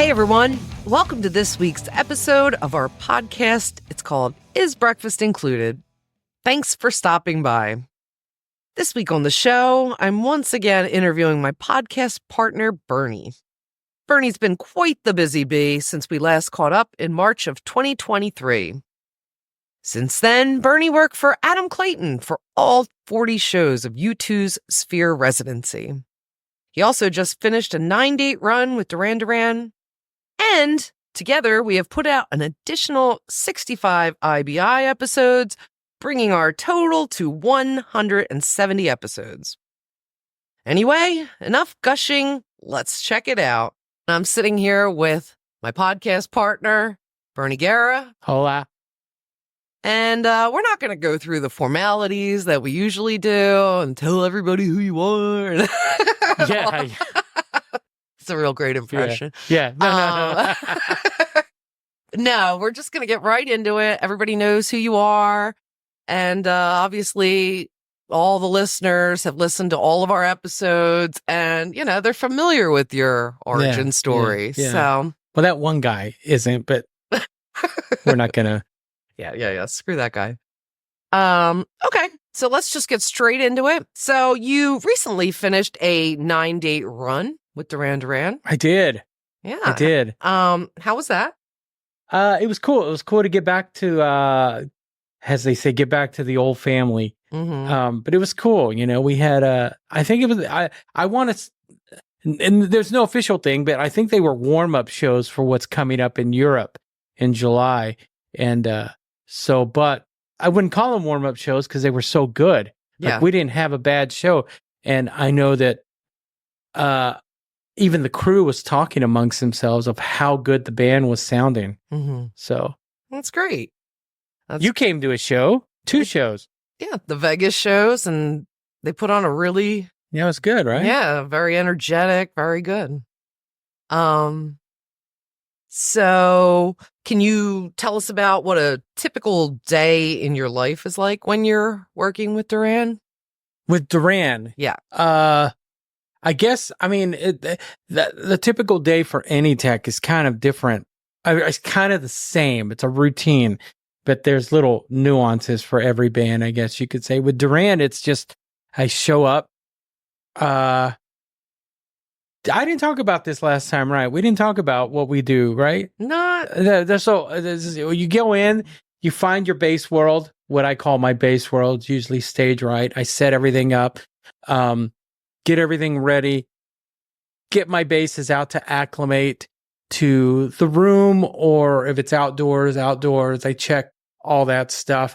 Hey everyone, welcome to this week's episode of our podcast. It's called Is Breakfast Included? Thanks for stopping by. This week on the show, I'm once again interviewing my podcast partner, Bernie. Bernie's been quite the busy bee since we last caught up in March of 2023. Since then, Bernie worked for Adam Clayton for all 40 shows of U2's Sphere Residency. He also just finished a 9-date run with Duran Duran. And together, we have put out an additional 65 IBI episodes, bringing our total to 170 episodes. Anyway, enough gushing. Let's check it out. I'm sitting here with my podcast partner, Bernie Guerra. Hola. And we're not going to go through the formalities that we usually do and tell everybody who you are. Yeah. It's a real great impression. Yeah. No. No, we're just going to get right into it. Everybody knows who you are. And obviously, all the listeners have listened to all of our episodes and, you know, they're familiar with your origin story. Yeah. So, Well, that one guy isn't, but we're not going to. Yeah. Screw that guy. Okay. So let's just get straight into it. So you recently finished a 9-date run with Duran Duran. I did. Yeah. I did. How was that? It was cool. It was cool to get back to, as they say, get back to the old family. Mm-hmm. But it was cool. You know, we had, I think it was, I want to, and there's no official thing, but I think they were warm-up shows for what's coming up in Europe in July. And but I wouldn't call them warm-up shows because they were so good. Like, Yeah. we didn't have a bad show. And I know that even the crew was talking amongst themselves of how good the band was sounding. Mm-hmm. So That's great. you came to a show, 2 shows. Yeah, the Vegas shows, and they put on a really, Yeah, it was good, right? yeah, very energetic, very good. So can you tell us about what a typical day in your life is like when you're working with Duran? With Duran. Yeah. I guess, I mean, the typical day for any tech is kind of different. It's kind of the same. It's a routine, but there's little nuances for every band, I guess you could say. With Duran, it's just, I show up. I didn't talk about this last time, right? We didn't talk about what we do, right? Not. You go in, you find your base world, what I call my base world, usually stage right. I set everything up, get everything ready, get my bases out to acclimate to the room, or if it's outdoors, I check all that stuff.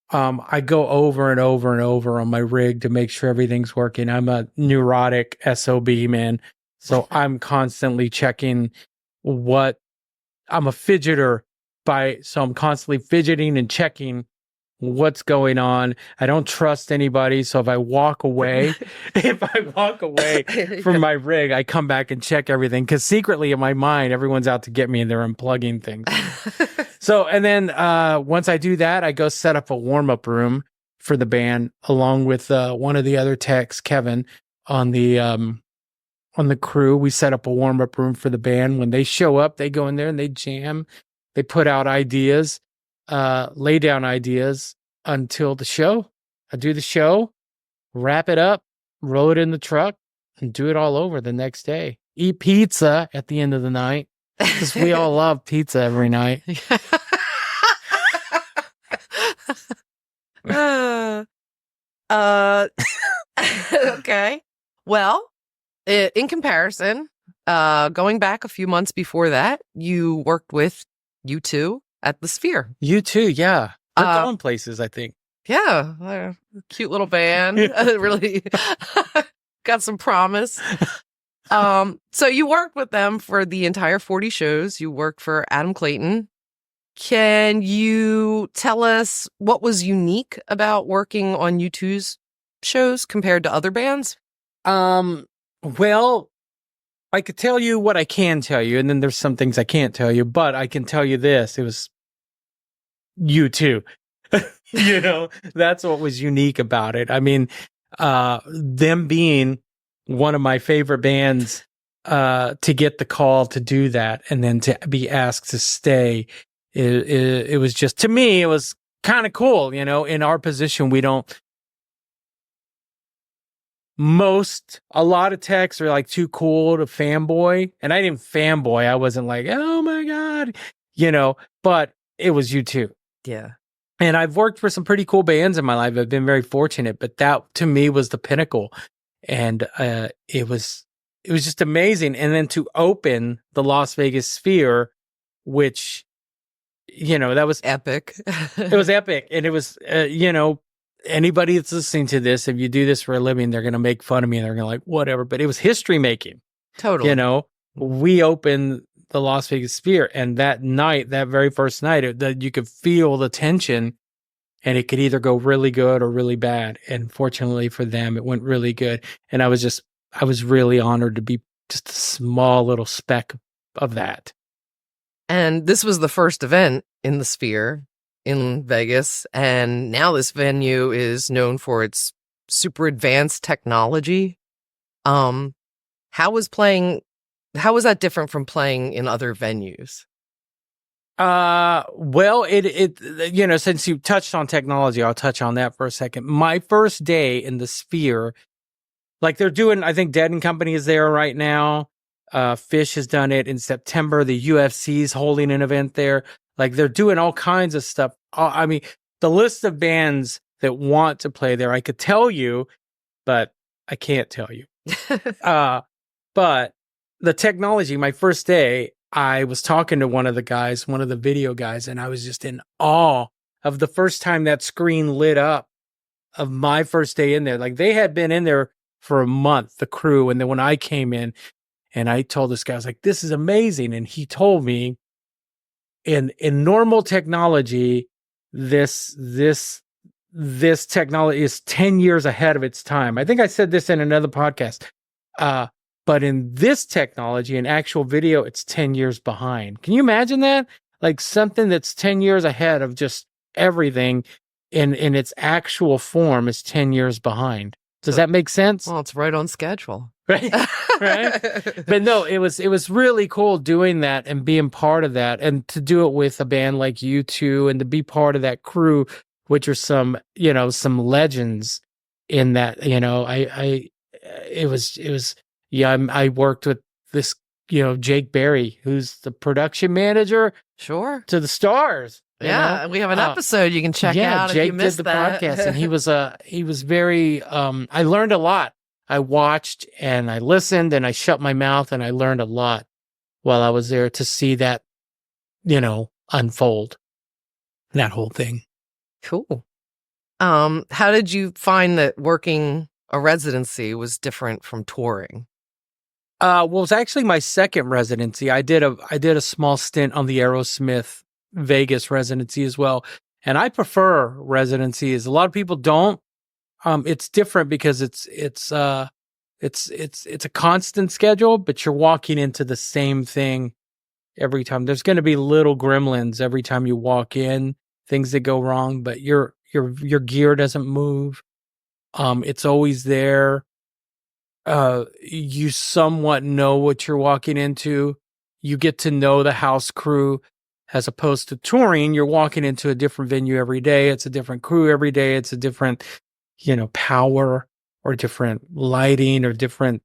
I go over and over and over on my rig to make sure everything's working. I'm a neurotic SOB, man. So I'm constantly checking I'm a fidgeter so I'm constantly fidgeting and checking what's going on. I don't trust anybody. So if I walk away from my rig, I come back and check everything. Cause secretly in my mind, everyone's out to get me and they're unplugging things. So, and then, once I do that, I go set up a warm-up room for the band along with, one of the other techs, Kevin, on the crew. We set up a warm-up room for the band. When they show up, they go in there and they jam. They put out ideas, lay down ideas until the show. I do the show, wrap it up, roll it in the truck, and do it all over the next day. Eat pizza at the end of the night because we all love pizza every night. Okay. Well, in comparison, going back a few months before that, you worked with U2 at the Sphere. U2, yeah. They're going places, I think. Yeah. Cute little band. Really got some promise. So you worked with them for the entire 40 shows. You worked for Adam Clayton. Can you tell us what was unique about working on U2's shows compared to other bands? Well, I could tell you what I can tell you, and then there's some things I can't tell you, but I can tell you this. It was U2. You know, that's what was unique about it. I mean, them being one of my favorite bands to get the call to do that, and then to be asked to stay. It was just, to me, it was kind of cool. In our position, we don't. A lot of techs are like too cool to fanboy, and I didn't fanboy. I wasn't like, oh my God, but it was U2. Yeah. And I've worked for some pretty cool bands in my life. I've been very fortunate, but that to me was the pinnacle. And it was just amazing. And then to open the Las Vegas Sphere, which, that was epic. It was epic. And it was, anybody that's listening to this, if you do this for a living, they're going to make fun of me and they're going to like, whatever. But it was history making. Totally. We opened the Las Vegas Sphere, and that night, that very first night, that you could feel the tension, and it could either go really good or really bad. And fortunately for them, it went really good. And I was really honored to be just a small little speck of that. And this was the first event in the Sphere in Vegas, and now this venue is known for its super advanced technology. How was that different from playing in other venues? Well, since you touched on technology, I'll touch on that for a second. My first day in the Sphere, like they're doing, I think Dead & Company is there right now. Fish has done it in September. The UFC's holding an event there. Like they're doing all kinds of stuff. I mean, the list of bands that want to play there, I could tell you, but I can't tell you. But the technology, my first day, I was talking to one of the video guys, and I was just in awe of the first time that screen lit up of my first day in there. Like they had been in there for a month, the crew. And then when I came in and I told this guy, I was like, this is amazing. And he told me, in normal technology, this technology is 10 years ahead of its time. I think I said this in another podcast. But in this technology, in actual video, it's 10 years behind. Can you imagine that? Like something that's 10 years ahead of just everything in its actual form is 10 years behind. Does that make sense? Well, it's right on schedule. Right. But no, it was really cool doing that and being part of that, and to do it with a band like U2 and to be part of that crew, which are some legends in that, I worked with this, Jake Berry, who's the production manager. Sure. To the Stars. Yeah, we have an episode you can check out if you missed that. Jake did the podcast, and he was very, I learned a lot. I watched and I listened and I shut my mouth, and I learned a lot while I was there to see that, unfold, that whole thing. Cool. How did you find that working a residency was different from touring? Well, it was actually my second residency. I did a small stint on the Aerosmith Vegas residency as well, and I prefer residencies. A lot of people don't. It's different because it's a constant schedule, but you're walking into the same thing every time. There's going to be little gremlins every time you walk in, things that go wrong, but your gear doesn't move. It's always there. You somewhat know what you're walking into. You get to know the house crew, as opposed to touring. You're walking into a different venue every day. It's a different crew every day. It's a different, power or different lighting or different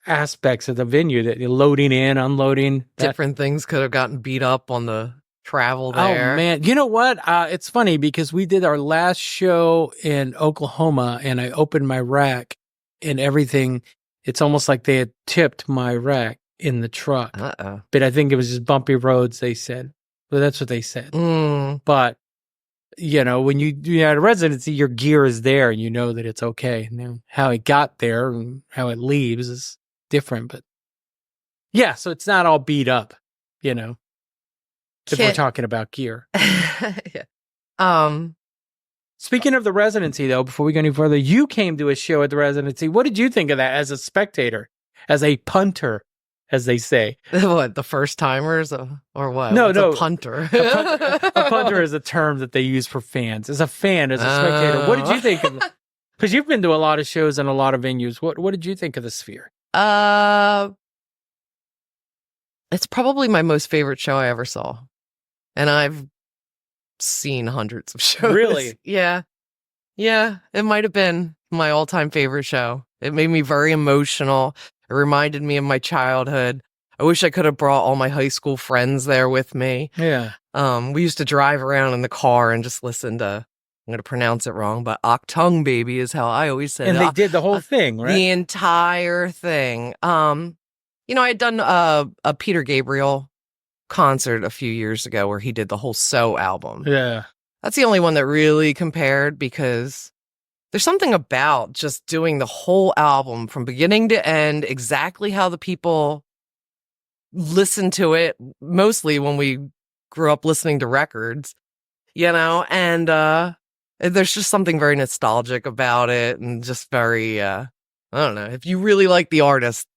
aspects of the venue that you're loading in, unloading. Different things could have gotten beat up on the travel there. Oh, man. You know what? It's funny because we did our last show in Oklahoma, and I opened my rack and everything. It's almost like they had tipped my rack in the truck. Uh-oh. But I think it was just bumpy roads, they said. Well, that's what they said. But, when you're at a residency, your gear is there and you know that it's okay. Now, how it got there and how it leaves is different. But yeah, so it's not all beat up, if we're talking about gear. Yeah. Speaking of the residency, though, before we go any further, you came to a show at the residency. What did you think of that as a spectator, as a punter, as they say? What, the first timers or what? No. A punter. A punter is a term that they use for fans. As a fan, as a spectator, what did you think of? Because you've been to a lot of shows and a lot of venues. What did you think of the Sphere? It's probably my most favorite show I ever saw. And I've seen hundreds of shows. Really? Yeah. Yeah. It might have been my all-time favorite show. It made me very emotional. It reminded me of my childhood. I wish I could have brought all my high school friends there with me. Yeah. We used to drive around in the car and just listen to, I'm going to pronounce it wrong, but Octung Baby is how I always said And it. they did the whole thing, right? The entire thing. I had done a Peter Gabriel concert a few years ago where he did the whole So album. Yeah. That's the only one that really compared because there's something about just doing the whole album from beginning to end, exactly how the people listen to it, mostly when we grew up listening to records, and there's just something very nostalgic about it and just very, I don't know, if you really like the artist,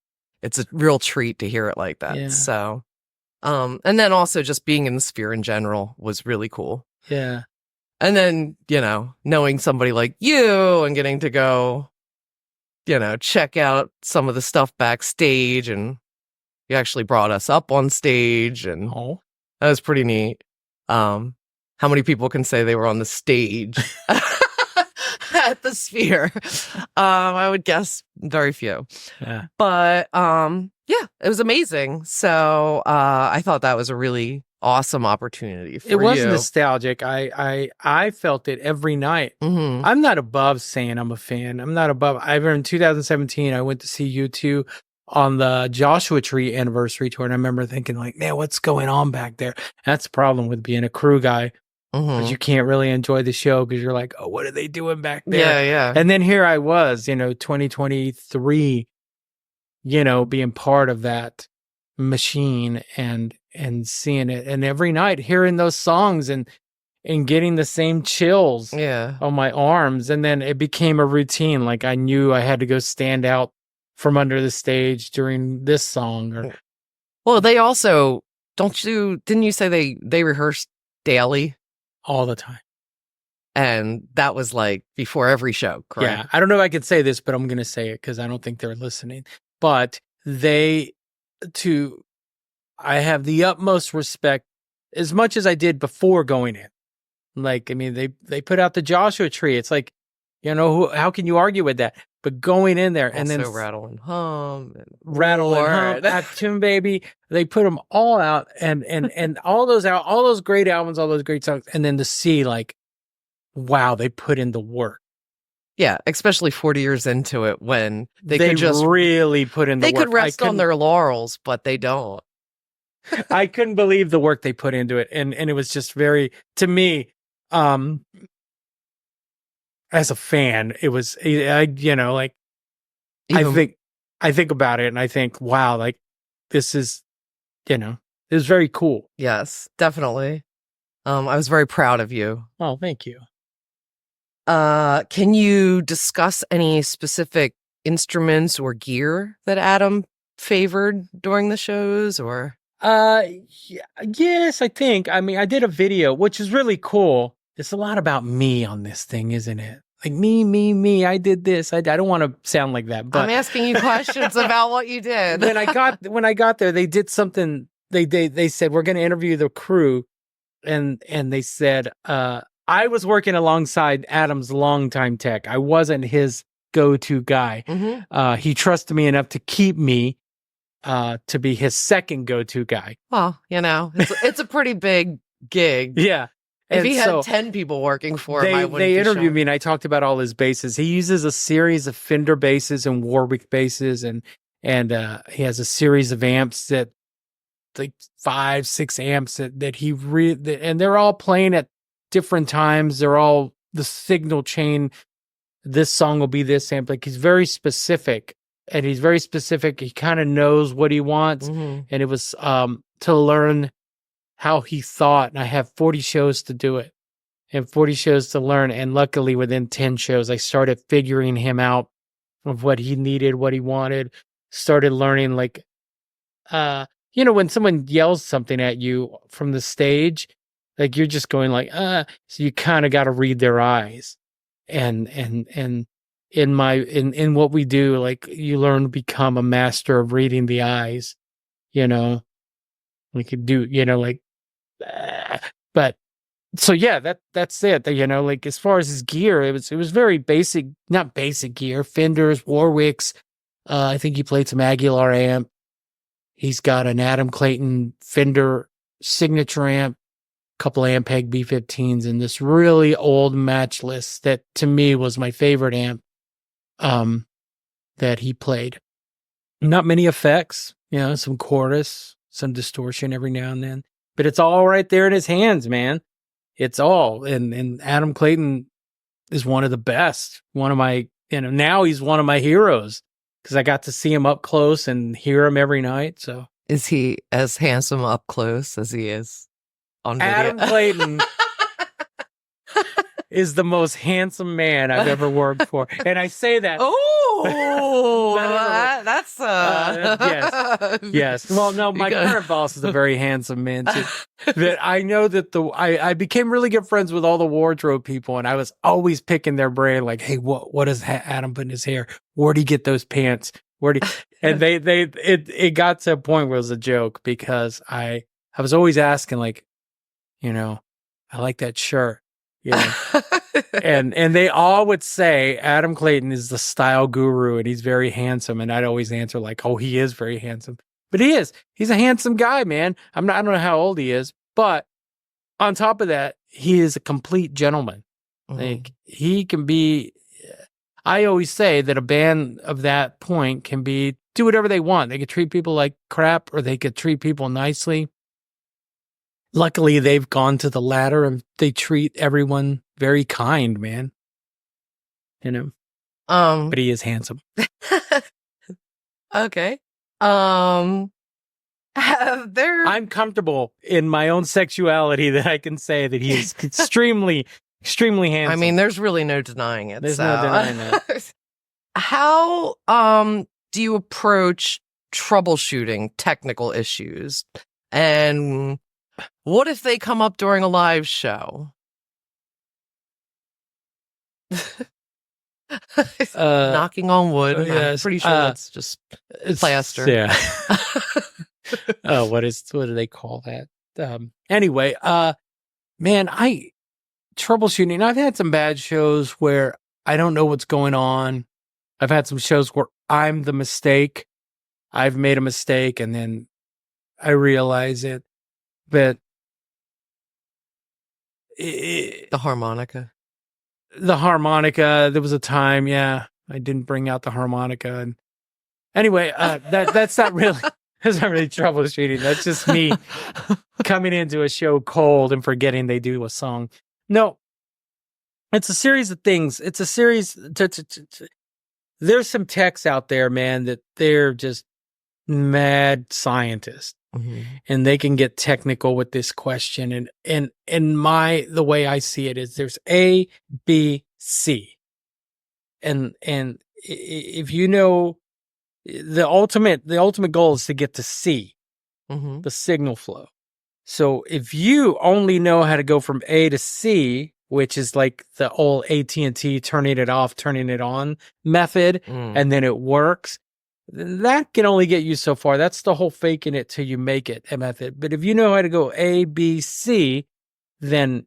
it's a real treat to hear it like that. Yeah. So, and then also just being in the Sphere in general was really cool. Yeah. And then, knowing somebody like you and getting to go, check out some of the stuff backstage, and you actually brought us up on stage, and that was pretty neat. How many people can say they were on the stage at the Sphere? I would guess very few. Yeah. But yeah, it was amazing. So I thought that was a really awesome opportunity for you. It was nostalgic. I felt it every night. Mm-hmm. I'm not above saying I'm a fan. I'm not above. In 2017, I went to see U2 on the Joshua Tree anniversary tour, and I remember thinking, like, man, what's going on back there? That's the problem with being a crew guy. Because you can't really enjoy the show because you're like, oh, what are they doing back there? Yeah, yeah. And then here I was, 2023, being part of that machine and seeing it, and every night hearing those songs and getting the same chills on my arms. And then it became a routine. Like I knew I had to go stand out from under the stage during this song. Well, they also, didn't you say they rehearsed daily? All the time. And that was like before every show, correct? Yeah. I don't know if I could say this, but I'm going to say it because I don't think they're listening. But I have the utmost respect, as much as I did before going in. Like, I mean, they put out the Joshua Tree. It's like, how can you argue with that? But going in there and also then Rattle and Hum, Tune Baby, they put them all out and all those great albums, all those great songs, and then to see like, wow, they put in the work. Yeah, especially 40 years into it when they could just really put in the work. They could rest on their laurels, but they don't. I couldn't believe the work they put into it, and it was just very, to me, as a fan, it was, I think about it and I think, wow, like this is, it was very cool. Yes, definitely. I was very proud of you. Oh, thank you. Can you discuss any specific instruments or gear that Adam favored during the shows, or? Yes, I think. I mean, I did a video, which is really cool. It's a lot about me on this thing, isn't it? Like me. I did this. I don't want to sound like that, but I'm asking you questions about what you did. when I got there, they did something. They said we're going to interview the crew, and they said I was working alongside Adam's longtime tech. I wasn't his go-to guy. Mm-hmm. He trusted me enough to keep me to be his second go-to guy. Well, it's a pretty big gig. Yeah. If he had 10 people working for him, they interviewed me and I talked about all his basses. He uses a series of Fender basses and Warwick basses, and he has a series of amps that, like 5-6 amps that he and they're all playing at different times. They're all the signal chain. This song will be this amp. Like he's very specific, and he's very specific. He kind of knows what he wants, and it was to learn how he thought. And I have 40 shows to do it and 40 shows to learn. And luckily within 10 shows, I started figuring him out of what he needed, what he wanted, started learning, like, when someone yells something at you from the stage, like you're just going like, so you kind of got to read their eyes and in what we do, like you learn to become a master of reading the eyes, you know, we could do, but so yeah, that's it. You know, like as far as his gear, it was very basic, not basic gear, Fenders, Warwicks. I think he played some Aguilar amp. He's got an Adam Clayton Fender signature amp, a couple Ampeg B15s, and this really old Matchless that to me was my favorite amp that he played. Not many effects, some chorus, some distortion every now and then, but it's all right there in his hands, man. It's all. And Adam Clayton is one of the best. One of my, now he's one of my heroes because I got to see him up close and hear him every night. So is he as handsome up close as he is on video? Adam Clayton is the most handsome man I've ever worked for. And I say that. Oh, that's yes. Well, no, my current boss is a very handsome man too. That I know that I became really good friends with all the wardrobe people, and I was always picking their brain, like, hey, what does Adam put in his hair? Where'd he get those pants? And it got to a point where it was a joke because I was always asking, like, I like that shirt. And they all would say Adam Clayton is the style guru and he's very handsome. And I'd always answer like, oh, he is very handsome. But he is. He's a handsome guy, man. I don't know how old he is, but on top of that, he is a complete gentleman. Mm-hmm. Like he can be. I always say that a band of that point can do whatever they want. They could treat people like crap or they could treat people nicely. Luckily, they've gone to the latter and they treat everyone very kind, man. But he is handsome. Okay. I'm comfortable in my own sexuality that I can say that he is extremely, extremely handsome. I mean, there's really no denying it. There's no denying that. How do you approach troubleshooting technical issues? And what if they come up during a live show? Knocking on wood. Yes. I'm pretty sure that's just plaster. Yeah. What do they call that? Anyway, man, troubleshooting. I've had some bad shows where I don't know what's going on. I've had some shows where I'm the mistake. I've made a mistake and then I realize it. But the harmonica. There was a time, I didn't bring out the harmonica. And anyway, that's not really troubleshooting. That's just me coming into a show cold and forgetting they do a song. No, it's a series of things. It's a series. There's some techs out there, man, that they're just mad scientists. Mm-hmm. And they can get technical with this question. And the way I see it is there's A, B, C. And if the ultimate goal is to get to C, mm-hmm. the signal flow. So if you only know how to go from A to C, which is like the old AT&T turning it off, turning it on method, and then it works, that can only get you so far. That's the whole faking it till you make it method. But if you know how to go A, B, C, then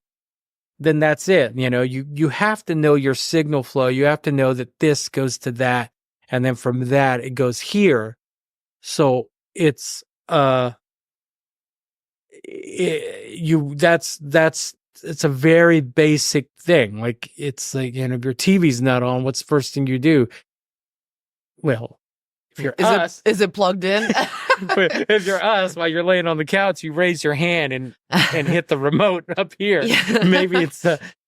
that's it. You have to know your signal flow. You have to know that this goes to that. And then from that, it goes here. So it's, it's a very basic thing. Like it's like, if your TV's not on, what's the first thing you do? Well, if you're is it plugged in? If you're us, while you're laying on the couch, you raise your hand and hit the remote up here. Yeah. Maybe it's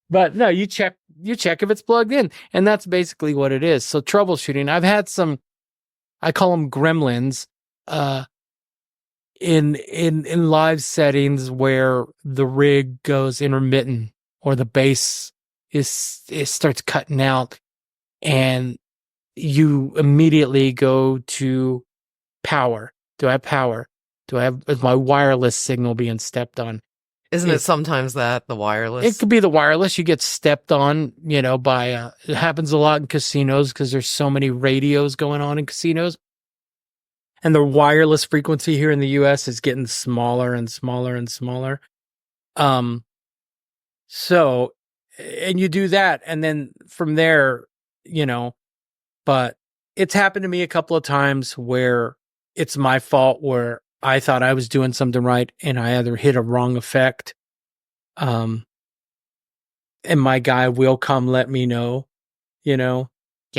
but no, you check if it's plugged in, and that's basically what it is. So troubleshooting. I've had some, I call them gremlins, in live settings where the rig goes intermittent or the bass starts cutting out, and you immediately go to power. Do I have power? Is my wireless signal being stepped on? Isn't it sometimes the wireless? It could be the wireless. You get stepped on, by, it happens a lot in casinos because there's so many radios going on in casinos. And the wireless frequency here in the US is getting smaller and smaller and smaller. So, and you do that. And then from there, but it's happened to me a couple of times where it's my fault, where I thought I was doing something right and I either hit a wrong effect. And my guy will come let me know, Yeah,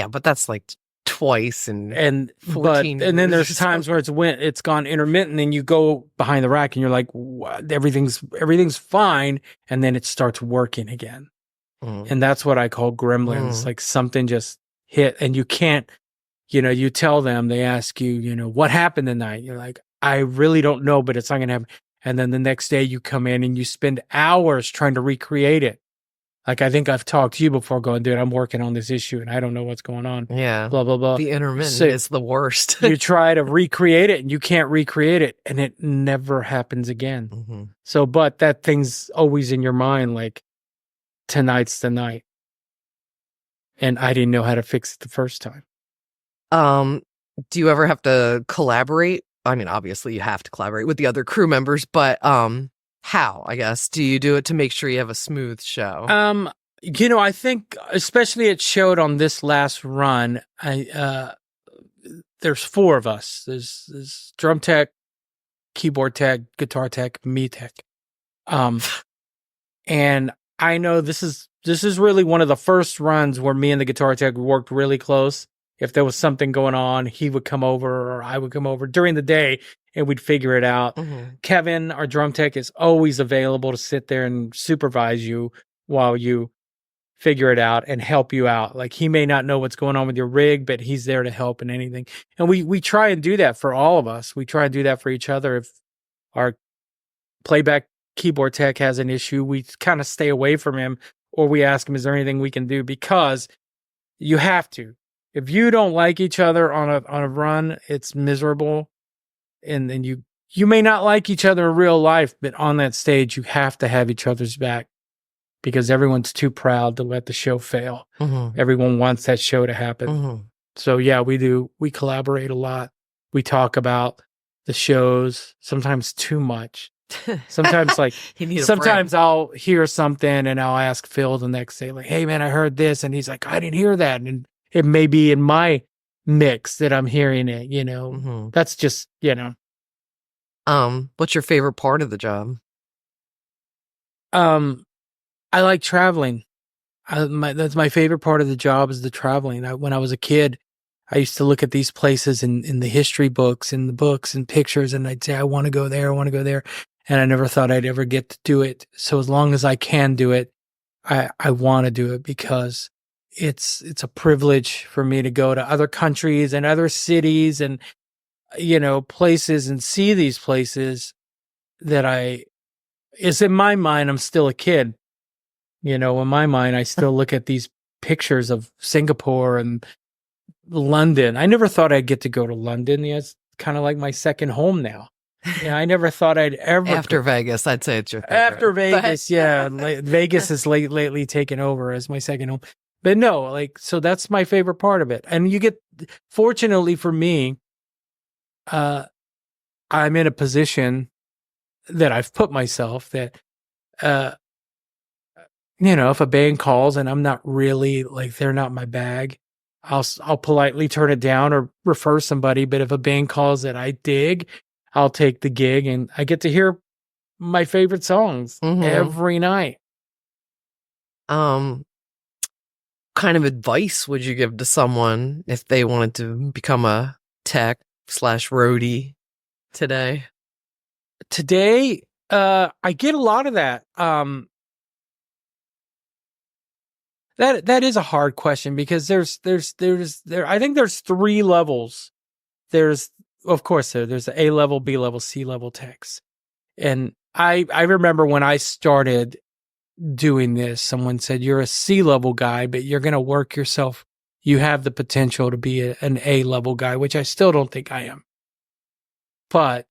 but that's like twice and 14 and then there's years. times where it's gone intermittent and you go behind the rack and you're like, what? Everything's fine, and then it starts working again. And that's what I call gremlins. Like something just hit and you can't, you tell them, they ask you, what happened tonight? You're like, I really don't know, but it's not going to happen. And then the next day you come in and you spend hours trying to recreate it. Like, I think I've talked to you before going, dude, I'm working on this issue and I don't know what's going on. Yeah. Blah, blah, blah. The intermittent is the worst. You try to recreate it and you can't recreate it and it never happens again. So, but that thing's always in your mind, like, tonight's the night. And I didn't know how to fix it the first time. Do you ever have to collaborate? I mean, obviously you have to collaborate with the other crew members, but how, I guess, do you do it to make sure you have a smooth show? I think especially it showed on this last run. There's 4 of us. There's drum tech, keyboard tech, guitar tech, me tech. And I know this is really one of the first runs where me and the guitar tech worked really close. If there was something going on, he would come over or I would come over during the day and we'd figure it out. Kevin, our drum tech, is always available to sit there and supervise you while you figure it out and help you out. Like, he may not know what's going on with your rig, but he's there to help in anything. And we try and do that for all of us. We try and do that for each other. If our playback keyboard tech has an issue, we kind of stay away from him, or we ask him, is there anything we can do? Because you have to. If you don't like each other on a run, it's miserable. And then you may not like each other in real life, but on that stage, you have to have each other's back because everyone's too proud to let the show fail. Everyone wants that show to happen. So yeah, we do. We collaborate a lot. We talk about the shows, sometimes too much. Sometimes sometimes I'll hear something and I'll ask Phil the next day, like, hey man, I heard this. And he's like, I didn't hear that. And it may be in my mix that I'm hearing it, That's just, What's your favorite part of the job? I like traveling. That's my favorite part of the job, is the traveling. When I was a kid, I used to look at these places in the history books, in the books and pictures, and I'd say, I want to go there. I want to go there. And I never thought I'd ever get to do it. So as long as I can do it, I want to do it because it's a privilege for me to go to other countries and other cities and, places and see these places that is in my mind, I'm still a kid. In my mind, I still look at these pictures of Singapore and London. I never thought I'd get to go to London. Yeah, it's kind of like my second home now. Yeah, I never thought I'd ever. After Vegas, I'd say it's your favorite. After Vegas, yeah. Vegas has lately taken over as my second home. But no, so that's my favorite part of it. And fortunately for me, I'm in a position that I've put myself that, if a band calls and I'm not really, they're not my bag, I'll politely turn it down or refer somebody. But if a band calls that I dig, I'll take the gig and I get to hear my favorite songs every night. Kind of advice would you give to someone if they wanted to become a tech / roadie today? Today, I get a lot of that. That is a hard question because I think there's 3 levels. There's the A level, B level, C level techs. And I remember when I started doing this, someone said, you're a C level guy, but you're going to work yourself. You have the potential to be an A level guy, which I still don't think I am. But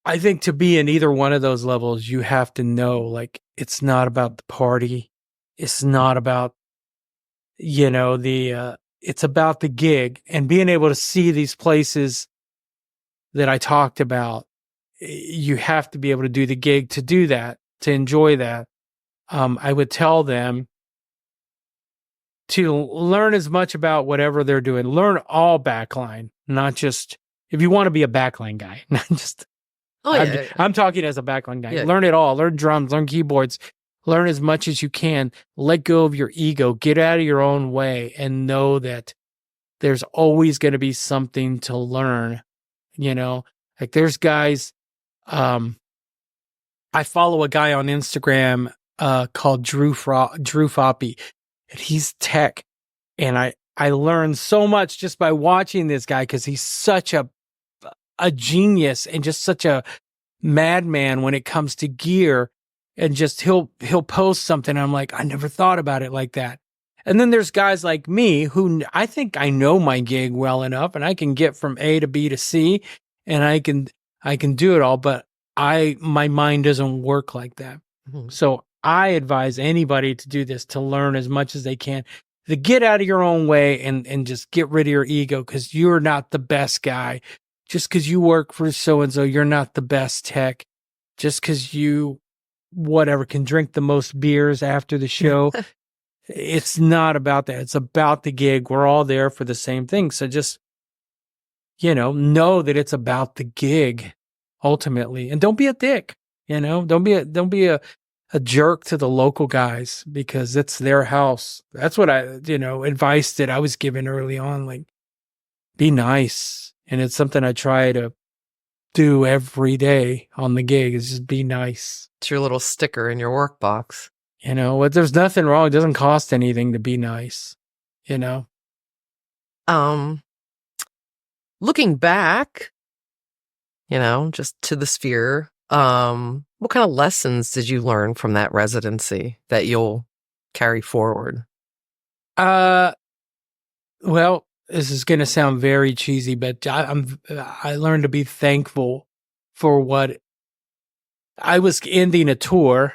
I think to be in either one of those levels, you have to know, like, it's not about the party. It's not about, it's about the gig and being able to see these places that I talked about. You have to be able to do the gig to do that, to enjoy that. I would tell them to learn as much about whatever they're doing. Learn all backline, not just, if you want to be a backline guy, not just, I'm talking as a backline guy. Yeah. Learn it all. Learn drums, learn keyboards, learn as much as you can. Let go of your ego. Get out of your own way and know that there's always going to be something to learn. Like there's guys, I follow a guy on Instagram called Drew Foppy, and he's tech. And I learned so much just by watching this guy because he's such a genius and just such a madman when it comes to gear. And just he'll post something. And I'm like, I never thought about it like that. And then there's guys like me who I think I know my gig well enough, and I can get from A to B to C, and I can do it all. But my mind doesn't work like that. Mm-hmm. So I advise anybody to do this, to learn as much as they can, to get out of your own way and just get rid of your ego, because you're not the best guy. Just because you work for so-and-so, you're not the best tech. Just because you, whatever, can drink the most beers after the show. It's not about that. It's about the gig. We're all there for the same thing. So just, know that it's about the gig ultimately. And don't be a dick, don't be a jerk to the local guys because it's their house. That's what advice that I was given early on, like, be nice. And it's something I try to do every day on the gig, is just be nice. It's your little sticker in your work box. There's nothing wrong. It doesn't cost anything to be nice, Looking back, just to the Sphere, what kind of lessons did you learn from that residency that you'll carry forward? Well, this is going to sound very cheesy, but I learned to be thankful for what I was ending a tour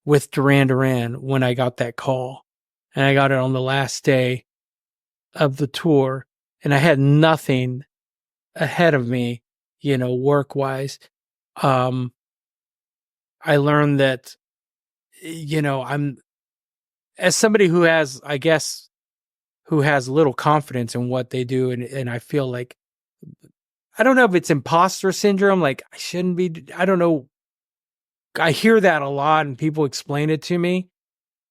with Duran Duran when I got that call, and I got it on the last day of the tour, and I had nothing ahead of me, work wise. I learned that, I'm, as somebody who has, who has little confidence in what they do. And I feel like, I don't know if it's imposter syndrome. Like I shouldn't be, I don't know. I hear that a lot and people explain it to me,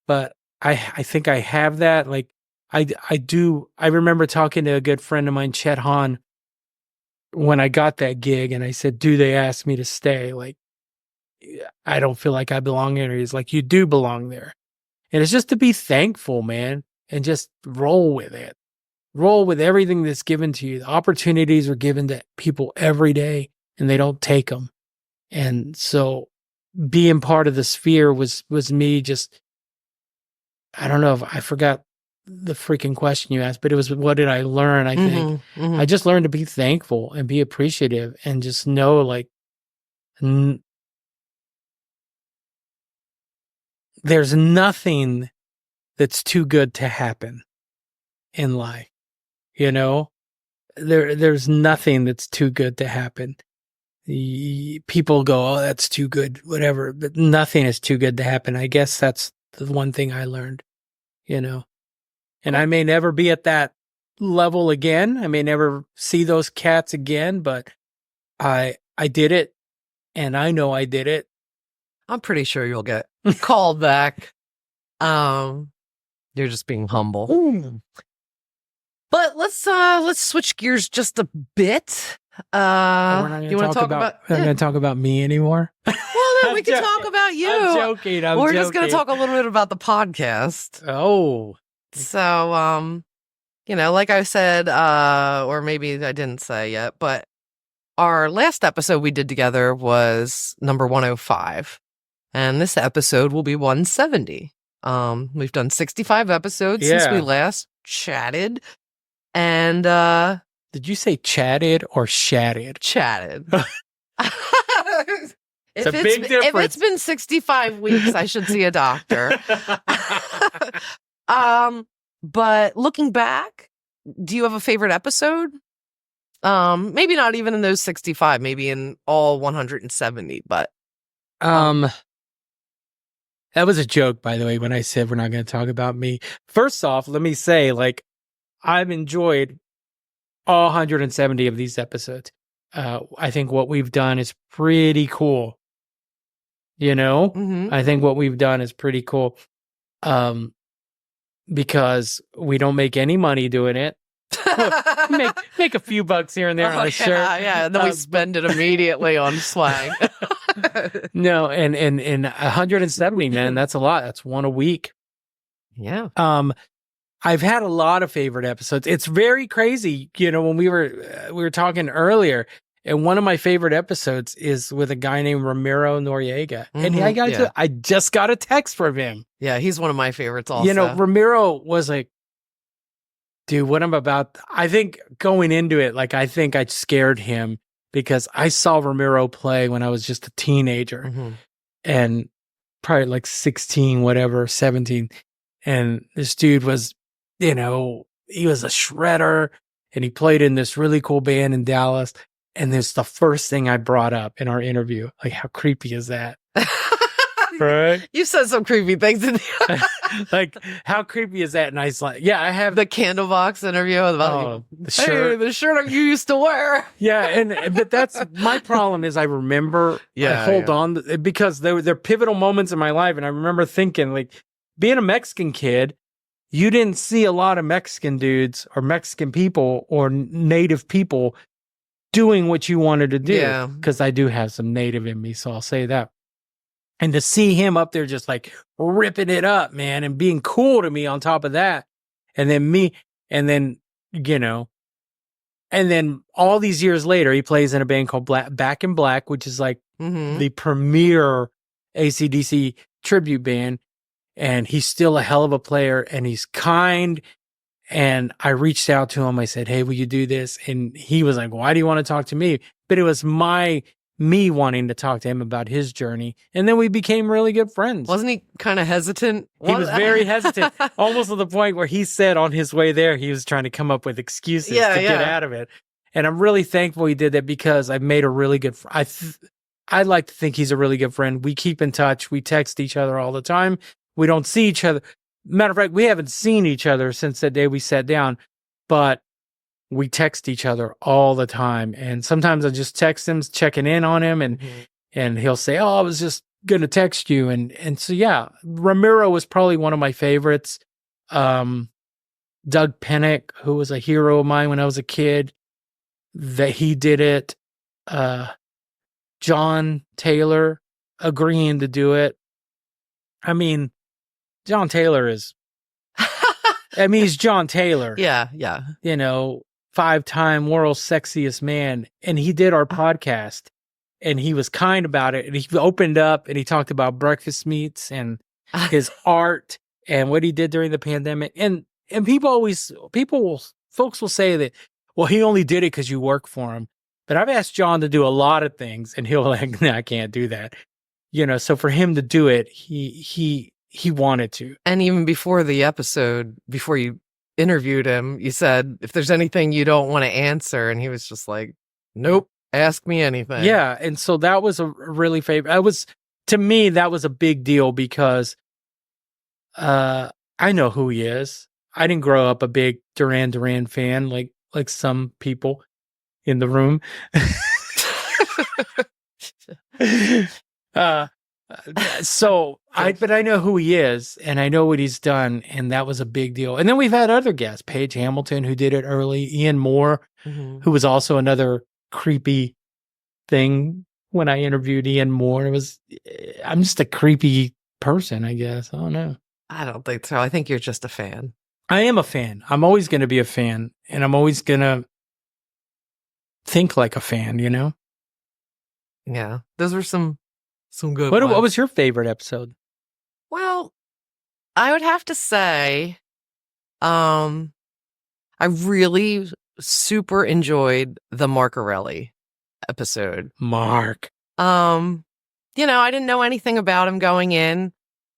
but I think I have that. Like I do. I remember talking to a good friend of mine, Chet Hahn, when I got that gig, and I said, do they ask me to stay? Like, I don't feel like I belong there. He's like, you do belong there. And it's just to be thankful, man, and just roll with it. Roll with everything that's given to you. The opportunities are given to people every day, and they don't take them. And so being part of the Sphere was me just, I don't know if I forgot the freaking question you asked, but it was, what did I learn? I think I just learned to be thankful and be appreciative and just know, like, there's nothing that's too good to happen in life. There's nothing that's too good to happen. People go, oh, that's too good, whatever, but nothing is too good to happen. I guess that's the one thing I learned, and I may never be at that level again. I may never see those cats again, but I did it, and I know I did it. I'm pretty sure you'll get called back. You're just being humble. Ooh. But let's switch gears just a bit. You want to talk about? We're not going to talk about me anymore. Well, then we can talk about you. I'm joking. We're just going to talk a little bit about the podcast. Oh, so like I said, or maybe I didn't say yet, but our last episode we did together was number 105, and this episode will be 170. We've done 65 episodes since we last chatted, and did you say chatted or shatted? Chatted. It's a big difference. If it's been 65 weeks, I should see a doctor. But looking back, do you have a favorite episode? Maybe not even in those 65, maybe in all 170, but that was a joke, by the way, when I said we're not going to talk about me. First off, let me say, like, I've enjoyed all 170 of these episodes. I think what we've done is pretty cool. You know, I think what we've done is pretty cool. Because we don't make any money doing it. make a few bucks here and there on a shirt. Yeah, and then we spend it immediately on swag. No, and 170, man, that's a lot. That's one a week. Yeah. I've had a lot of favorite episodes. It's very crazy, you know, when we were talking earlier, and one of my favorite episodes is with a guy named Ramiro Noriega. And I just got a text from him. Yeah, he's one of my favorites also. You know, Ramiro was like, dude, what I'm about, I think going into it, like, I think I scared him because I saw Ramiro play when I was just a teenager and probably like 16, whatever, 17. And this dude was, you know, he was a shredder and he played in this really cool band in Dallas. And it's the first thing I brought up in our interview. Like, how creepy is that? Right? You said some creepy things in the like, how creepy is that? And I was like, yeah, I have the Candlebox interview about the shirt. Hey, the shirt you used to wear. Yeah, but that's my problem is I remember, I hold on because they're pivotal moments in my life, and I remember thinking, like, being a Mexican kid, you didn't see a lot of Mexican dudes or Mexican people or native people doing what you wanted to do. Because I do have some native in me, so I'll say that. And to see him up there just like ripping it up, man, and being cool to me on top of that. And then me, and then, you know, and then all these years later, he plays in a band called Back in Black, which is like the premier AC/DC tribute band. And he's still a hell of a player, and he's kind. And I reached out to him. I said, hey, will you do this? And he was like, why do you want to talk to me? But it was me wanting to talk to him about his journey. And then we became really good friends. Wasn't he kind of hesitant? He was very hesitant, almost to the point where he said on his way there, he was trying to come up with excuses to get out of it. And I'm really thankful he did that because I've made a really good I like to think he's a really good friend. We keep in touch. We text each other all the time. We don't see each other. Matter of fact, we haven't seen each other since the day we sat down, but we text each other all the time. And sometimes I just text him, checking in on him, and he'll say, oh, I was just going to text you. And so, yeah, Ramiro was probably one of my favorites. Doug Pennick, who was a hero of mine when I was a kid, that he did it. John Taylor agreeing to do it. I mean, John Taylor is, he's John Taylor. Yeah. You know, 5-time world's sexiest man. And he did our podcast, and he was kind about it. And he opened up and he talked about breakfast meats and his art and what he did during the pandemic. And folks will say that, well, he only did it because you work for him. But I've asked John to do a lot of things, and he'll like, nah, I can't do that. You know, so for him to do it, he wanted to. And even before the episode, before you interviewed him, you said, if there's anything you don't want to answer, and he was just like, nope, ask me anything. Yeah, and so that was a really favorite. To me, that was a big deal because I know who he is. I didn't grow up a big Duran Duran fan like some people in the room. But I know who he is, and I know what he's done, and that was a big deal. And then we've had other guests, Paige Hamilton, who did it early, Ian Moore, who was also another creepy thing when I interviewed Ian Moore. I'm just a creepy person, I guess. I don't know. I don't think so. I think you're just a fan. I am a fan. I'm always going to be a fan, and I'm always going to think like a fan, you know? Yeah. Those were some good What ones. was your favorite episode? Well, I would have to say, I really super enjoyed the Marcarelli episode. Mark. I didn't know anything about him going in.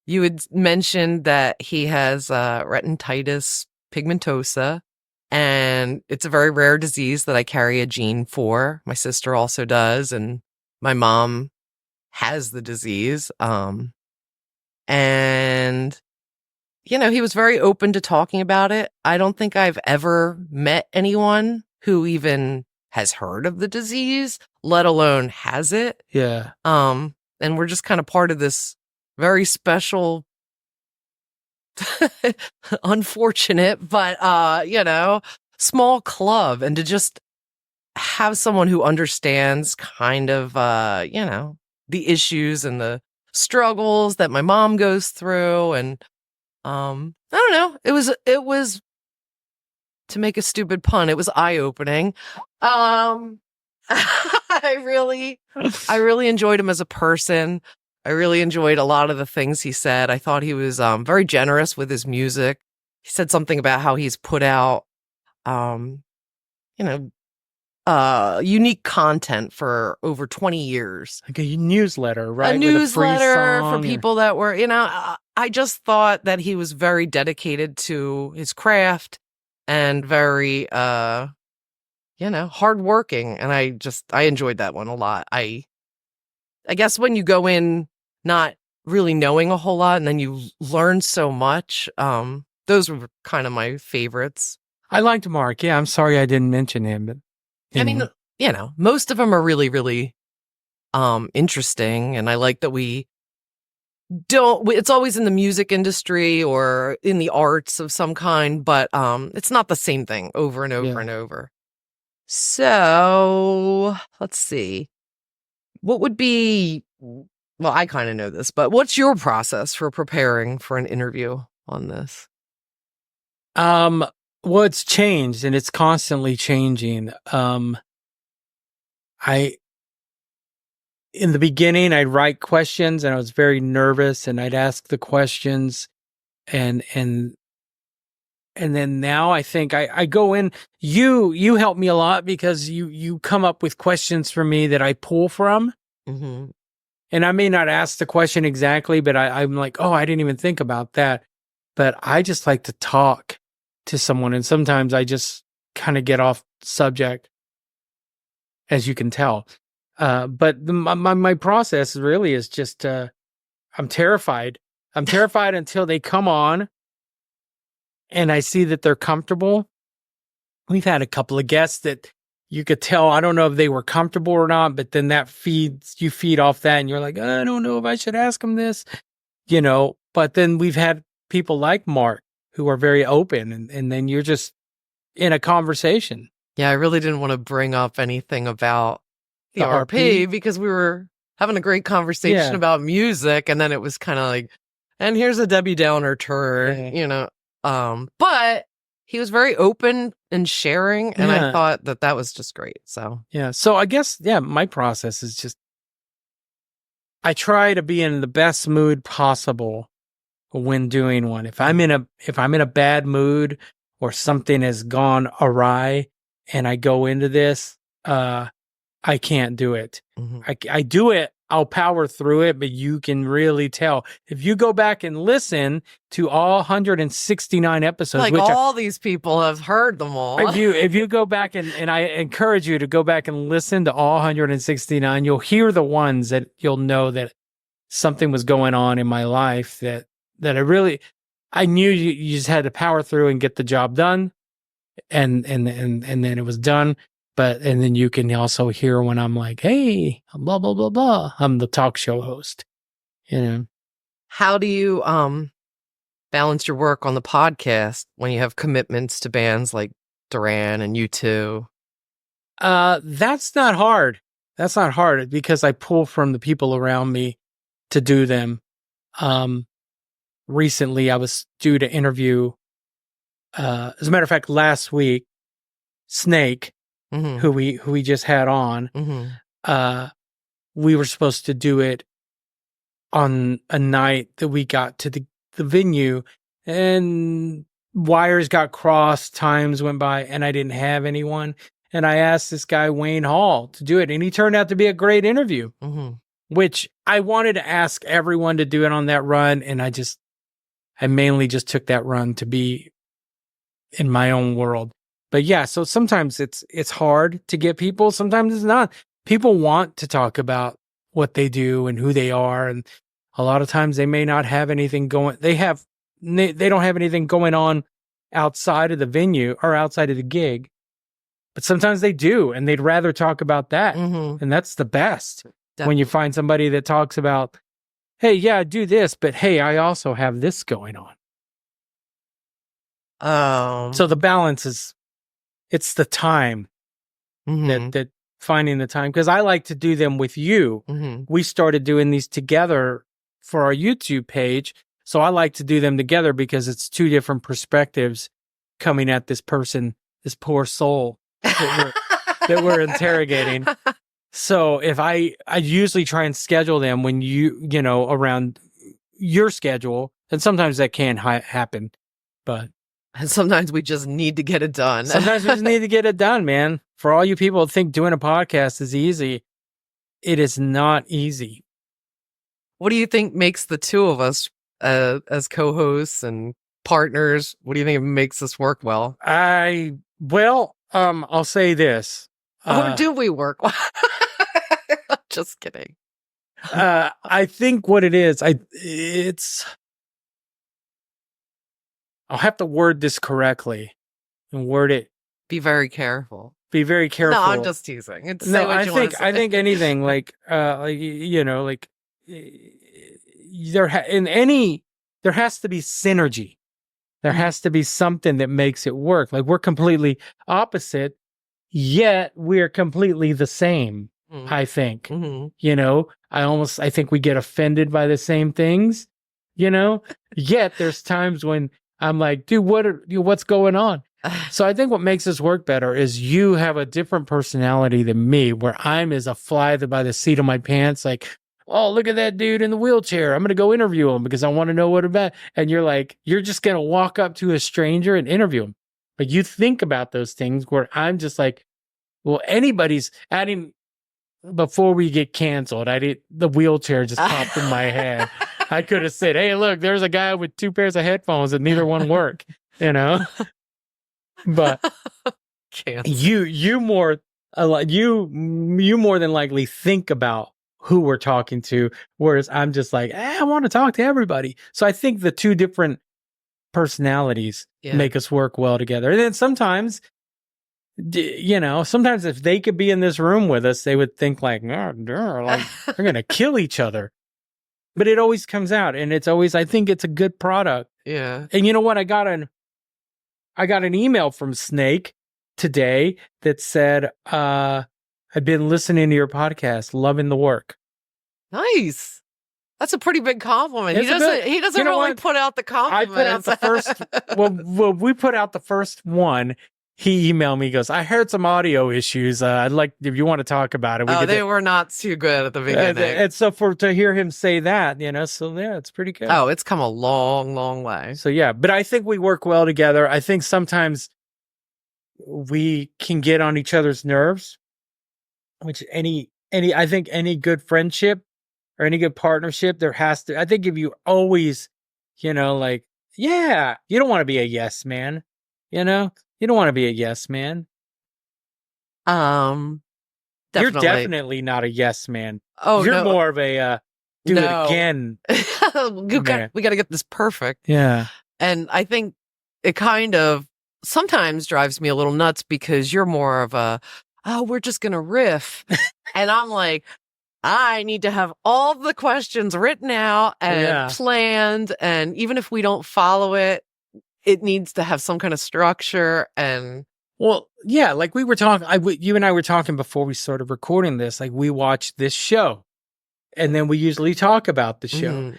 You had mentioned that he has retinitis pigmentosa, and it's a very rare disease that I carry a gene for. My sister also does, and my mom has the disease. And he was very open to talking about it. I don't think I've ever met anyone who even has heard of the disease, let alone has it. Yeah. And we're just kind of part of this very special, unfortunate, but, small club. And to just have someone who understands kind of, the issues and the struggles that my mom goes through. And, I don't know. It was, to make a stupid pun, it was eye-opening. I really enjoyed him as a person. I really enjoyed a lot of the things he said. I thought he was very generous with his music. He said something about how he's put out, unique content for over 20 years. Like a newsletter, right? A newsletter for people that were, I just thought that he was very dedicated to his craft and very, hardworking. And I enjoyed that one a lot. I guess when you go in not really knowing a whole lot and then you learn so much, those were kind of my favorites. I liked Mark. Yeah, I'm sorry I didn't mention him. But I mean, most of them are really, really interesting. And I like that it's always in the music industry or in the arts of some kind, but it's not the same thing over and over and over. So let's see. What would be, well, I kind of know this, but what's your process for preparing for an interview on this? Well, it's changed and it's constantly changing. In the beginning, I'd write questions and I was very nervous and I'd ask the questions and then now I think I go in, you help me a lot because you come up with questions for me that I pull from. Mm-hmm. And I may not ask the question exactly, but I'm like, oh, I didn't even think about that. But I just like to talk to someone. And sometimes I just kind of get off subject, as you can tell. But my process really is just, I'm terrified. I'm terrified until they come on and I see that they're comfortable. We've had a couple of guests that you could tell, I don't know if they were comfortable or not, but then you feed off that and you're like, I don't know if I should ask them this, but then we've had people like Mark who are very open and then you're just in a conversation. Yeah, I really didn't want to bring up anything about the RP because we were having a great conversation about music. And then it was kind of like, and here's a Debbie Downer turn, but he was very open and sharing. And I thought that was just great. So, So I guess, my process is just, I try to be in the best mood possible when doing one. If I'm in a bad mood or something has gone awry and I go into this, I can't do it. Mm-hmm. I do it. I'll power through it, but you can really tell. If you go back and listen to all 169 episodes, which all these people have heard them all. If you go back and I encourage you to go back and listen to all 169, you'll hear the ones that you'll know that something was going on in my life that I knew you just had to power through and get the job done. And then it was done. And then you can also hear when I'm like, hey, blah, blah, blah, blah. I'm the talk show host, How do you balance your work on the podcast when you have commitments to bands like Duran and U2? That's not hard. That's not hard because I pull from the people around me to do them. Recently, I was due to interview, as a matter of fact, last week, Snake, mm-hmm. who we just had on. Mm-hmm. We were supposed to do it on a night that we got to the venue, and wires got crossed, times went by, and I didn't have anyone. and I asked this guy, Wayne Hall, to do it. And he turned out to be a great interview, which I wanted to ask everyone to do it on that run. And I mainly just took that run to be in my own world. But yeah, so sometimes it's hard to get people. Sometimes it's not. People want to talk about what they do and who they are. And a lot of times they may not have anything going. They don't have anything going on outside of the venue or outside of the gig. But sometimes they do, and they'd rather talk about that. And that's the best. Definitely. When you find somebody that talks about, hey, yeah, I do this, but hey, I also have this going on. So the balance it's the time that finding the time. Because I like to do them with you. We started doing these together for our YouTube page. So I like to do them together because it's two different perspectives coming at this person, this poor soul that we're interrogating. So if I usually try and schedule them when you know, around your schedule, and sometimes that can happen, but. And sometimes we just need to get it done. Sometimes we just need to get it done, man. For all you people that think doing a podcast is easy, it is not easy. What do you think makes the two of us as co-hosts and partners? What do you think makes us work well? I'll say this. Or do we work well? Just kidding. I think what it is, I'll have to word this correctly and word it. Be very careful. Be very careful. No, I'm just teasing. I think anything there has to be synergy. There has to be something that makes it work. Like we're completely opposite, yet we're completely the same. I think, you know, I think we get offended by the same things, you know, yet there's times when I'm like, dude, what's going on? So I think what makes this work better is you have a different personality than me, where I'm as a fly by the seat of my pants, like, oh, look at that dude in the wheelchair. I'm going to go interview him because I want to know what about. And you're like, you're just going to walk up to a stranger and interview him. But you think about those things where I'm just like, well, anybody's adding. Before we get canceled, the wheelchair just popped in my head. I could have said, hey, look, there's a guy with 2 pairs of headphones and neither one work, you know? But you more than likely think about who we're talking to, whereas I'm just like, I want to talk to everybody. So I think the two different personalities make us work well together. And then sometimes, you know, sometimes if they could be in this room with us, they would think like, oh, they're going to kill each other. But it always comes out, and I think it's a good product. Yeah. And you know what? I got an email from Snake today that said, I've been listening to your podcast, loving the work. Nice. That's a pretty big compliment. He doesn't really put out the compliments. I put out the first, we put out the first one. He emailed me, he goes, I heard some audio issues. I'd like, if you want to talk about it. They were not too good at the beginning. And so to hear him say that, you know, so yeah, it's pretty good. Oh, it's come a long, long way. So yeah, but I think we work well together. I think sometimes we can get on each other's nerves, which I think any good friendship or any good partnership, I think if you always, you know, like, yeah, you don't want to be a yes man, you know? You don't want to be a yes man. Definitely. You're definitely not a yes man. Oh, you're more of a do it again. We got to get this perfect. Yeah. And I think it kind of sometimes drives me a little nuts because you're more of we're just going to riff. And I'm like, I need to have all the questions written out and planned. And even if we don't follow it, it needs to have some kind of structure. And well, yeah, like we were talking, you and I were talking before we started recording this, like we watch this show and then we usually talk about the show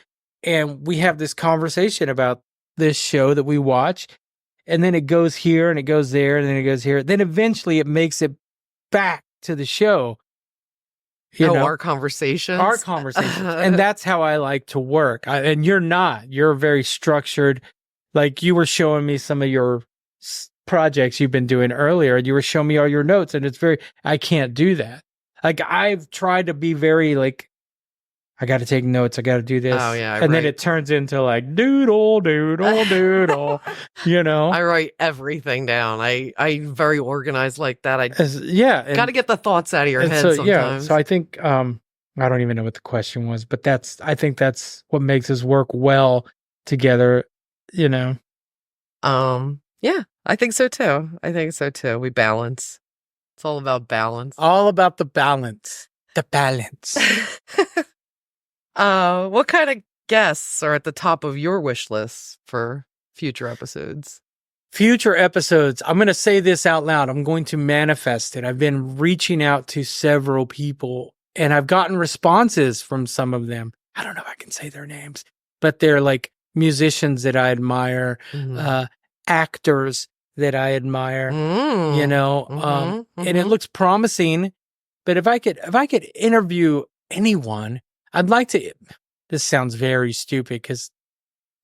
and we have this conversation about this show that we watch, and then it goes here and it goes there and then it goes here. Then eventually it makes it back to the show. You know, our conversations. And that's how I like to work. And you're not. You're very structured. Like you were showing me some of your projects you've been doing earlier, and you were showing me all your notes, and I can't do that. Like, I've tried to be very like, I got to take notes. I got to do this. Oh, yeah. And then it turns into like doodle, doodle. I write everything down. I very organized like that. I got to get the thoughts out of your head sometimes. Yeah. So I think, I don't even know what the question was, but I think that's what makes us work well together, Yeah, I think so too. We balance. It's all about balance. All about the balance. The balance. What kind of guests are at the top of your wish list for future episodes? Future episodes. I'm going to say this out loud. I'm going to manifest it. I've been reaching out to several people, and I've gotten responses from some of them. I don't know if I can say their names, but they're like musicians that I admire, actors that I admire, and it looks promising. But if I could interview anyone, I'd like to. This sounds very stupid because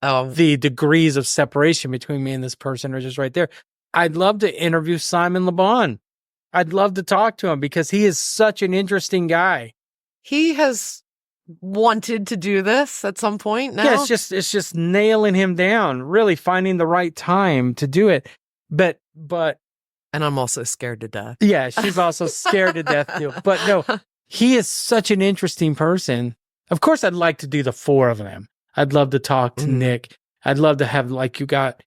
the degrees of separation between me and this person are just right there. I'd love to interview Simon Le Bon. I'd love to talk to him because he is such an interesting guy. He has wanted to do this at some point now. Yeah, it's just nailing him down, really finding the right time to do it. But and I'm also scared to death. Yeah, she's also scared to death too. But no, he is such an interesting person. Of course, I'd like to do the four of them. I'd love to talk to Nick. I'd love to have, like, you got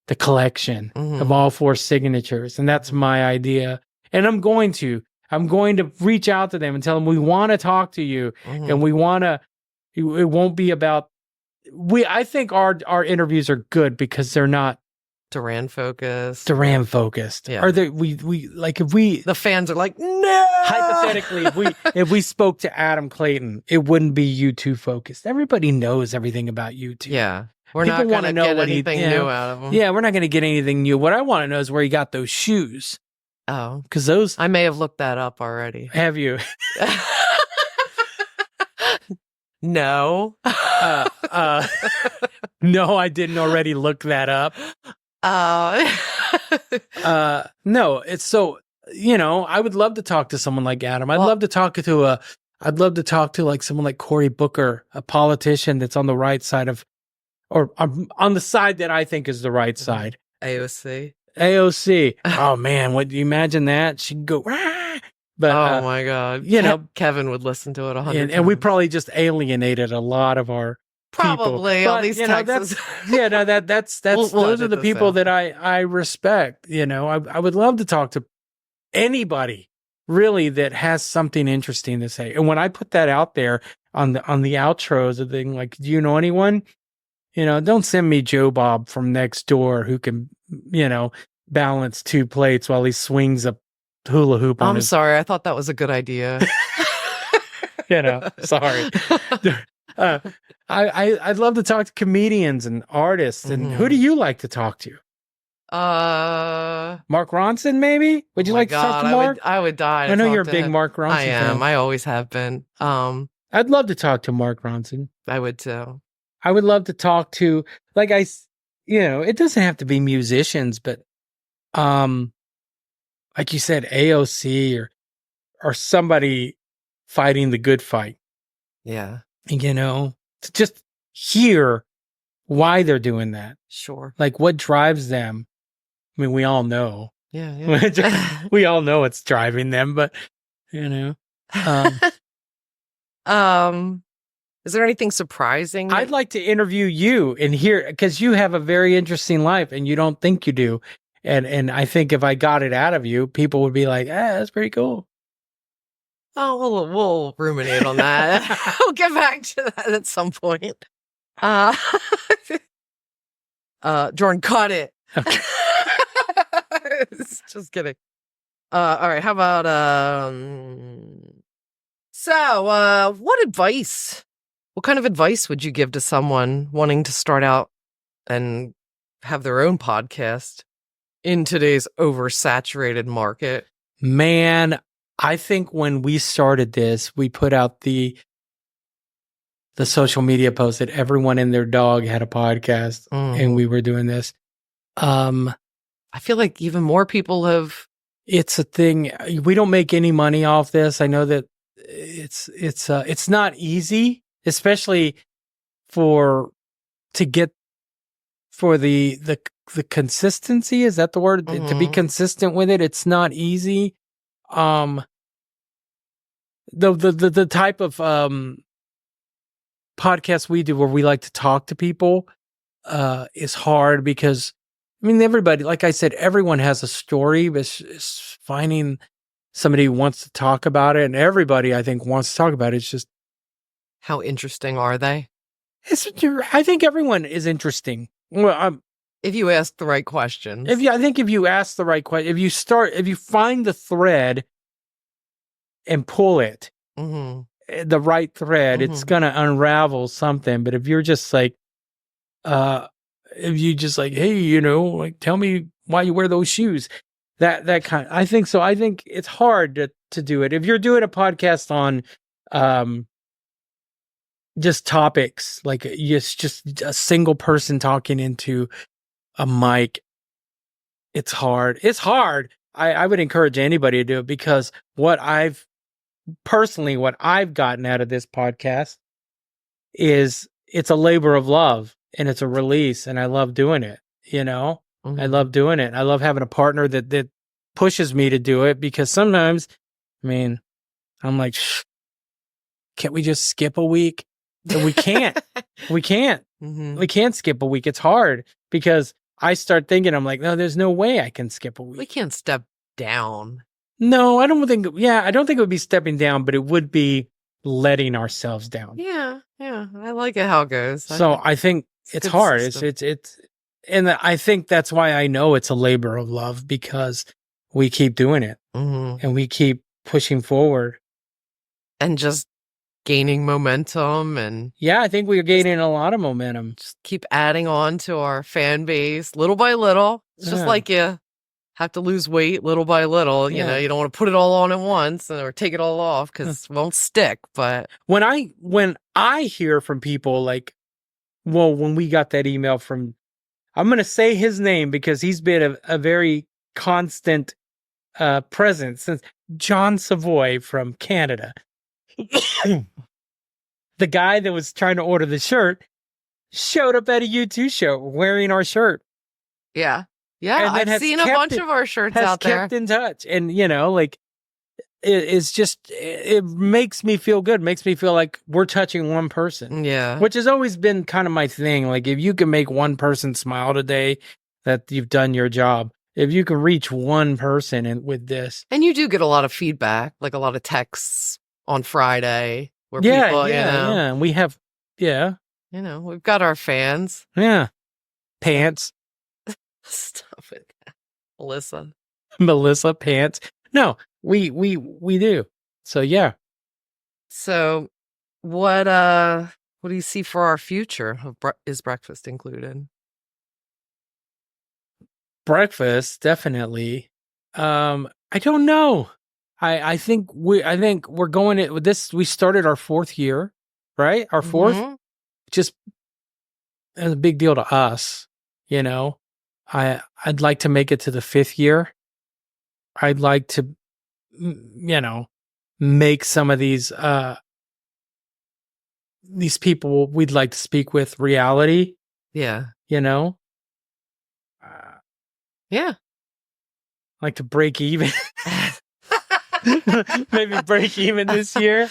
the collection of all four signatures. And that's my idea. And I'm going to reach out to them and tell them we want to talk to you. And we want to, it won't be about, I think our interviews are good because they're not Duran focused. Yeah. Are they, if the fans are like, no. Hypothetically, if we spoke to Adam Clayton, it wouldn't be U2 focused. Everybody knows everything about U2. Yeah. We're not going to get anything new out of him. Yeah, we're not going to get anything new. What I want to know is where he got those shoes. Oh. Because those... I may have looked that up already. Have you? No. No, I didn't already look that up. No, it's so, I would love to talk to someone like Adam. I'd love to talk to like someone like Cory Booker, a politician that's on the right side of, or on the side that I think is the right side. AOC. Oh man, would you imagine that? She'd go, rah! But oh my God. Kevin would listen to it 100 times. And we probably just alienated a lot of our probably people. All these texts. Those are the people that I respect. I would love to talk to anybody really that has something interesting to say. And when I put that out there on the outros of thing, like, do you know anyone? Don't send me Joe Bob from next door who can, balance two plates while he swings a hula hoop. I'm sorry. I thought that was a good idea. Sorry. I'd love to talk to comedians and artists. And who do you like to talk to? Mark Ronson, maybe? Would you like to talk to Mark? I would die. I know you're a big Mark Ronson I am. fan. I always have been. I'd love to talk to Mark Ronson. I would too. I would love to talk to, like, it doesn't have to be musicians, but like you said, AOC or somebody fighting the good fight. Yeah. To just hear why they're doing that. Sure. Like, what drives them? I mean, we all know. Yeah. We all know what's driving them, but, Is there anything surprising? I'd like to interview you and hear, because you have a very interesting life and you don't think you do. And I think if I got it out of you, people would be like, that's pretty cool. Oh, we'll ruminate on that. We'll get back to that at some point. Jordan, cut it. Okay. Just kidding. All right. How about, what kind of advice would you give to someone wanting to start out and have their own podcast in today's oversaturated market? Man, I think when we started this, we put out the social media post that everyone and their dog had a podcast and we were doing this. I feel like even more people have. It's a thing. We don't make any money off this. I know that it's not easy, especially to get for the consistency. Is that the word? To be consistent with it, it's not easy. The type of podcast we do where we like to talk to people is hard because, I mean, everybody, like I said, everyone has a story, but it's finding somebody who wants to talk about it, and everybody, I think, wants to talk about it. It's just, how interesting are they? I think everyone is interesting. Well, if you ask the right questions. I think if you ask the right question, if you find the thread and pull it, the right thread, it's gonna unravel something. But if you're just like, if you just like, hey, like, tell me why you wear those shoes, that kind, I think so. I think it's hard to do it if you're doing a podcast on, just topics, like just a single person talking into a mic. It's hard. I would encourage anybody to do it, because what I've gotten out of this podcast is it's a labor of love, and it's a release, and I love doing it. I love doing it. I love having a partner that pushes me to do it, because sometimes, I mean, I'm like, can't we just skip a week? But we can't. We can't. We can't skip a week. It's hard, because I start thinking, I'm like, no, there's no way I can skip a week. We can't step down. No, I don't think it would be stepping down, but it would be letting ourselves down. Yeah. I like it how it goes. So I think it's hard. It's and I think that's why I know it's a labor of love, because we keep doing it and we keep pushing forward and just gaining momentum. And I think we're gaining a lot of momentum. Just keep adding on to our fan base little by little. It's just like you have to lose weight little by little. You don't want to put it all on at once or take it all off, because it won't stick. But when I hear from people like, well, when we got that email from, I'm going to say his name because he's been a very constant presence since, John Savoy from Canada. The guy that was trying to order the shirt showed up at a U2 show wearing our shirt. Yeah. I've seen a bunch of our shirts out there. Kept in touch. And, like, it's just, it makes me feel good. It makes me feel like we're touching one person. Yeah. Which has always been kind of my thing. Like, if you can make one person smile today, that you've done your job. If you can reach one person with this. And you do get a lot of feedback, like a lot of texts on Friday where people, and we have, we've got our fans. Yeah. Pants. Stop it. Melissa Pants. No, we do. So, yeah. So what do you see for our future? Is breakfast included? Breakfast, definitely. I don't know. I think we're going with this. We started our 4th year, right? Our 4th, just a big deal to us. I'd like to make it to the 5th year. I'd like to, make some of these people we'd like to speak with reality. Yeah. Yeah. Like to break even. Maybe break even this year.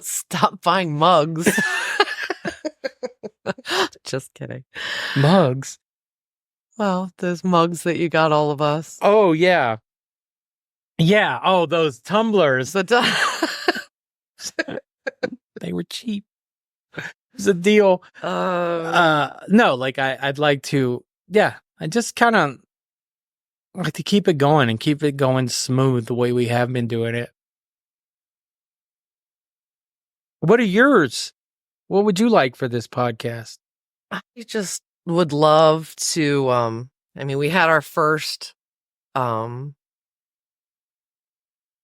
Stop buying mugs. Just kidding. Mugs? Well, those mugs that you got all of us. Oh, yeah. Yeah. Oh, those tumblers. They were cheap. It was a deal. No, like I'd like to, I just kind of like to keep it going and keep it going smooth the way we have been doing it. What are yours? What would you like for this podcast? I just would love to, we had our first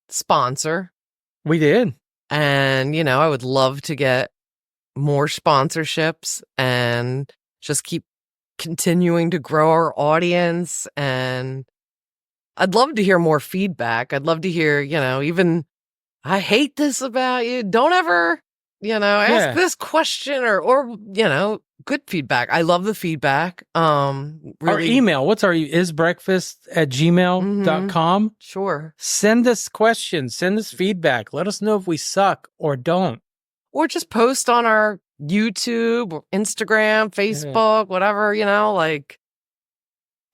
sponsor. We did. And, I would love to get more sponsorships and just keep continuing to grow our audience. And I'd love to hear more feedback. I'd love to hear, even I hate this about you. Don't ever, ask this question or, good feedback. I love the feedback. Really, our email, what's our isbreakfast@gmail.com? Sure. Send us questions, send us feedback. Let us know if we suck or don't. Or just post on our YouTube, or Instagram, Facebook, whatever,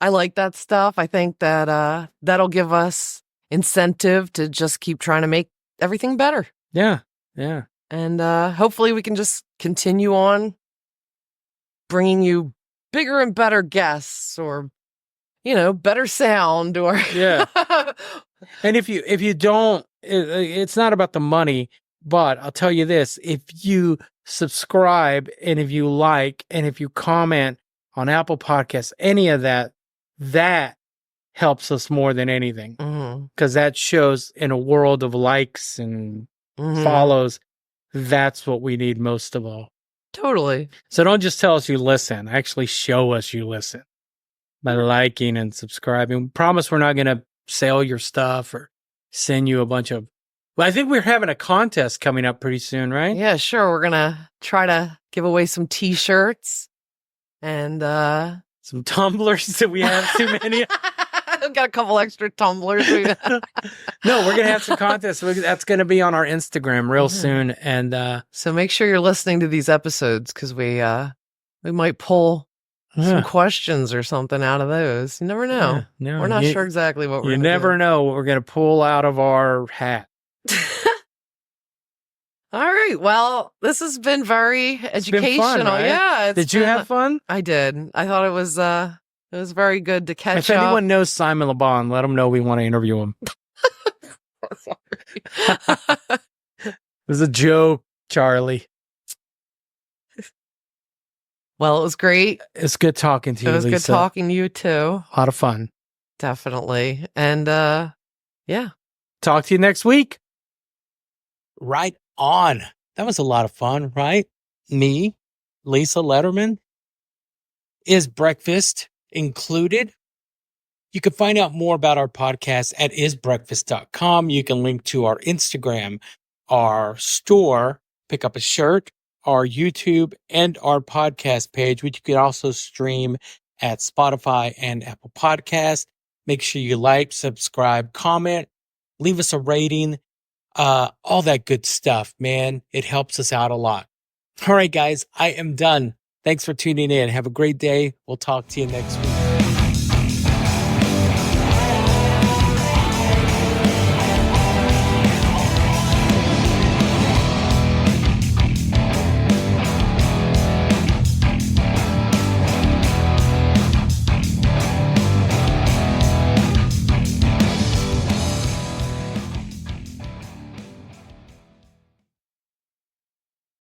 I like that stuff. I think that that'll give us incentive to just keep trying to make everything better. Yeah. And hopefully we can just continue on bringing you bigger and better guests or, better sound or. Yeah. And if you don't, it's not about the money, but I'll tell you this, if you subscribe and if you like, and if you comment on Apple Podcasts, any of that helps us more than anything. Because that shows in a world of likes and follows, that's what we need most of all. Totally. So don't just tell us you listen. Actually show us you listen by liking and subscribing. We promise we're not going to sell your stuff or send you a bunch of... Well, I think we're having a contest coming up pretty soon, right? Yeah, sure. We're going to try to give away some t-shirts and... some tumblers that we have too many. I've got a couple extra tumblers. No, we're going to have some contests. That's going to be on our Instagram real soon. And so make sure you're listening to these episodes because we might pull some questions or something out of those. You never know. No, we're not sure exactly what we're going to do. You never know what we're going to pull out of our hat. All right. Well, this has been very educational. Been fun, right? Yeah. Did you have fun? I did. I thought it was very good to catch up. If anyone knows Simon Le Bon, let them know we want to interview him. It was a joke, Charlie. Well, it was great. It's good talking to you, Lisa. It was good talking to you, too. A lot of fun. Definitely. And, yeah. Talk to you next week. Right on. That was a lot of fun, right? Me, Lisa Lederman. Is breakfast included? You can find out more about our podcast at isbreakfast.com. You can link to our Instagram, our store, pick up a shirt, our YouTube, and our podcast page, which you can also stream at Spotify and Apple Podcasts. Make sure you like, subscribe, comment, leave us a rating, all that good stuff, man. It helps us out a lot. All right, guys, I am done. Thanks for tuning in. Have a great day. We'll talk to you next week.